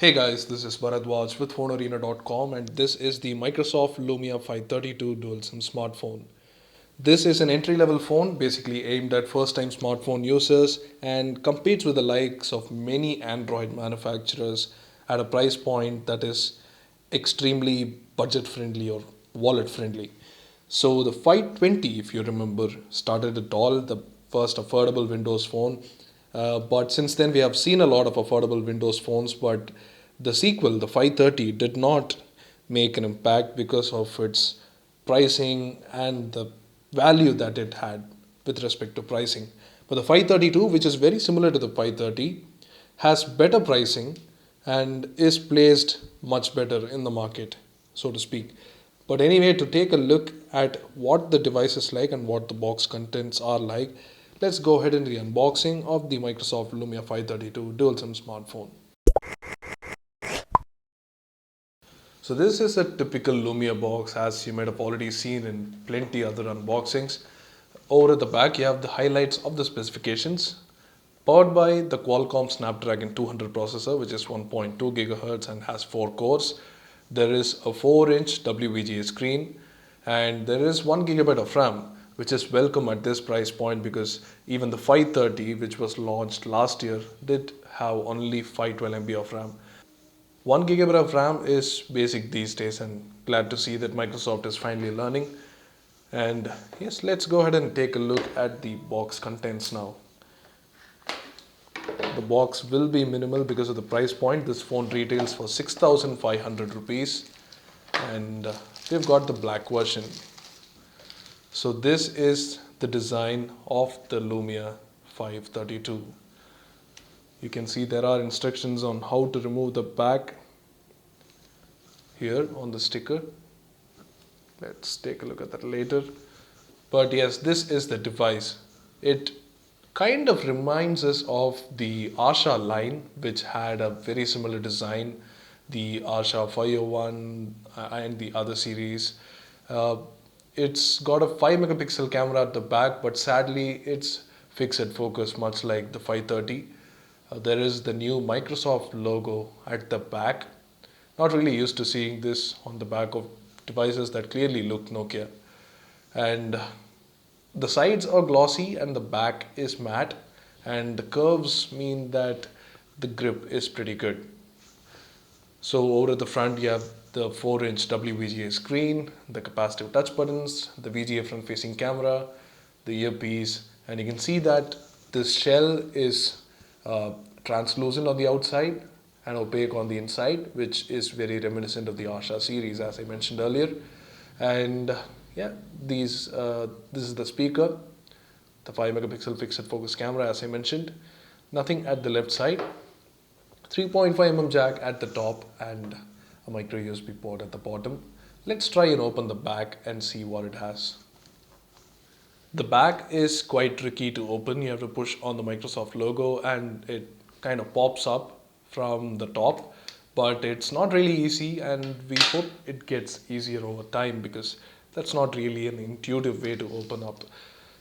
Hey guys, this is Bharadwaj with Fonearena.com and this is the Microsoft Lumia 532 dual SIM smartphone. This is an entry level phone basically aimed at first time smartphone users and competes with the likes of many Android manufacturers at a price point that is extremely budget friendly or wallet friendly. So the 520, if you remember, started it all, the first affordable Windows phone. But since then, we have seen a lot of affordable Windows phones. But the sequel, the 530, did not make an impact because of its pricing and the value that it had with respect to pricing. But the 532, which is very similar to the 530, has better pricing and is placed much better in the market, so to speak. But anyway, to take a look at what the device is like and what the box contents are like, let's go ahead and the unboxing of the Microsoft Lumia 532 dual SIM smartphone. So this is a typical Lumia box as you might have already seen in plenty other unboxings. Over at the back you have the highlights of the specifications. Powered by the Qualcomm Snapdragon 200 processor, which is 1.2 GHz and has 4 cores. There is a 4-inch WVGA screen and there is 1 GB of RAM, which is welcome at this price point because even the 530, which was launched last year, did have only 512 MB of RAM. 1 GB of RAM is basic these days, and glad to see that Microsoft is finally learning. And yes, let's go ahead and take a look at the box contents now. The box will be minimal because of the price point. This phone retails for 6,500 rupees and we've got the black version. So this is the design of the Lumia 532. You can see there are instructions on how to remove the back here on the sticker. Let's take a look at that later. But yes, this is the device. It kind of reminds us of the Asha line, which had a very similar design, the Asha 501 and the other series. It's got a 5 megapixel camera at the back, but sadly it's fixed focus, much like the 530. There is the new Microsoft logo at the back. Not really used to seeing this on the back of devices that clearly look Nokia. And the sides are glossy and the back is matte, and the curves mean that the grip is pretty good. So over at the front you have the 4-inch WVGA screen, the capacitive touch buttons, the VGA front facing camera, the earpiece, and you can see that this shell is translucent on the outside and opaque on the inside, which is very reminiscent of the Asha series as I mentioned earlier. And yeah, this is the speaker, the 5 megapixel fixed focus camera as I mentioned, nothing at the left side, 3.5 mm jack at the top and a micro USB port at the bottom. Let's try and open the back and see what it has. The back is quite tricky to open. You have to push on the Microsoft logo and it kind of pops up from the top, but it's not really easy and we hope it gets easier over time because that's not really an intuitive way to open up.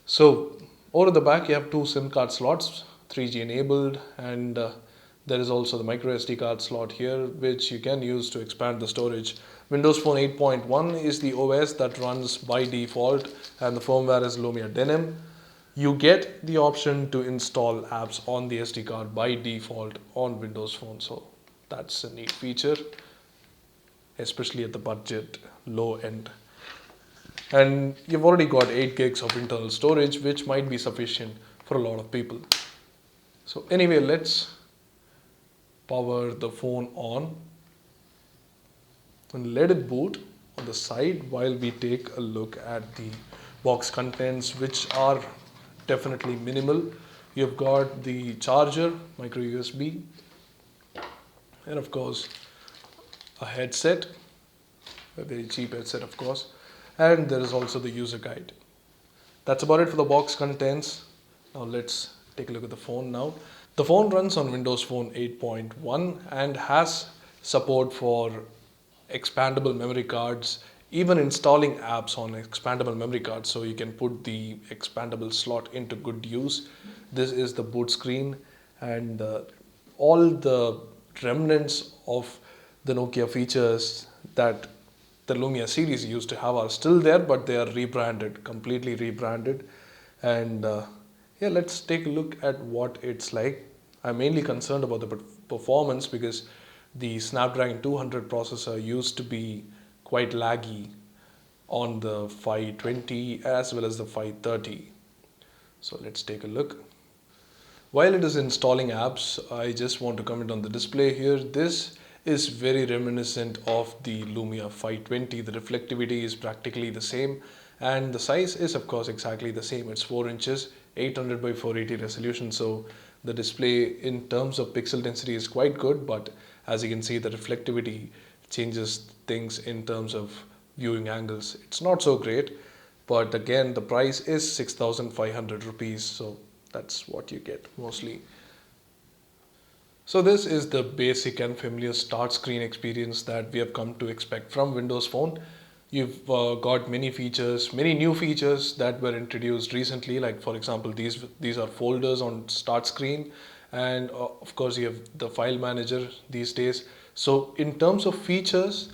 So over the back you have two SIM card slots, 3G enabled, and there is also the micro SD card slot here which you can use to expand the storage. Windows Phone 8.1 is the OS that runs by default and the firmware is Lumia Denim. You get the option to install apps on the SD card by default on Windows Phone, so that's a neat feature, especially at the budget low end. And you've already got 8 gigs of internal storage, which might be sufficient for a lot of people. So anyway, let's power the phone on and let it boot on the side while we take a look at the box contents, which are definitely minimal. You've got the charger, micro USB, and of course a headset, a very cheap headset of course, and there is also the user guide. That's about it for the box contents. Now let's take a look at the phone now. The phone runs on Windows Phone 8.1 and has support for expandable memory cards, even installing apps on expandable memory cards, so you can put the expandable slot into good use. This is the boot screen and all the remnants of the Nokia features that the Lumia series used to have are still there, but they are rebranded, completely rebranded. And yeah, let's take a look at what it's like. I'm mainly concerned about the performance because the Snapdragon 200 processor used to be quite laggy on the 520 as well as the 530. So let's take a look. While it is installing apps, I just want to comment on the display here. This is very reminiscent of the Lumia 520. The reflectivity is practically the same and the size is of course exactly the same. It's 4 inches, 800 by 480 resolution. So the display in terms of pixel density is quite good, but as you can see, the reflectivity changes things in terms of viewing angles. It's not so great, but again, the price is 6,500 rupees. So that's what you get mostly. So this is the basic and familiar start screen experience that we have come to expect from Windows Phone. You've got many features, many new features that were introduced recently. Like for example, these are folders on start screen, and of course you have the file manager these days. So in terms of features,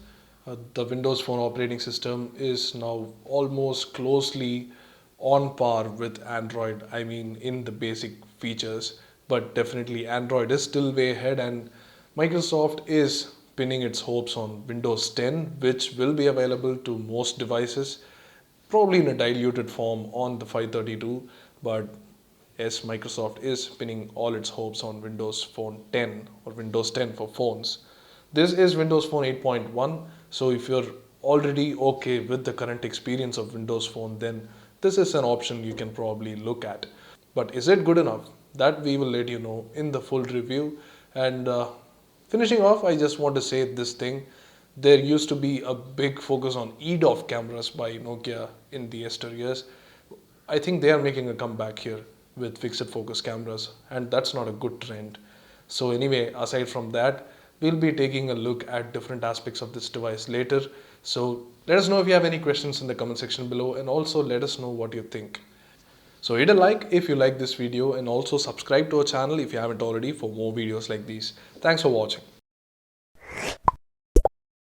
the Windows Phone operating system is now almost closely on par with Android. I mean, in the basic features, but definitely Android is still way ahead, and Microsoft is pinning its hopes on Windows 10, which will be available to most devices, probably in a diluted form on the 532. But yes, Microsoft is pinning all its hopes on Windows Phone 10 or Windows 10 for phones. This is Windows Phone 8.1, so if you're already okay with the current experience of Windows Phone, then this is an option you can probably look at. But is it good enough? That we will let you know in the full review. And finishing off, I just want to say this thing. There used to be a big focus on EDOF cameras by Nokia in the yesteryears. I think they are making a comeback here with fixed focus cameras, and that's not a good trend. So anyway, aside from that, we'll be taking a look at different aspects of this device later. So let us know if you have any questions in the comment section below, and also let us know what you think. So hit a like if you like this video, and also subscribe to our channel if you haven't already for more videos like these. Thanks for watching.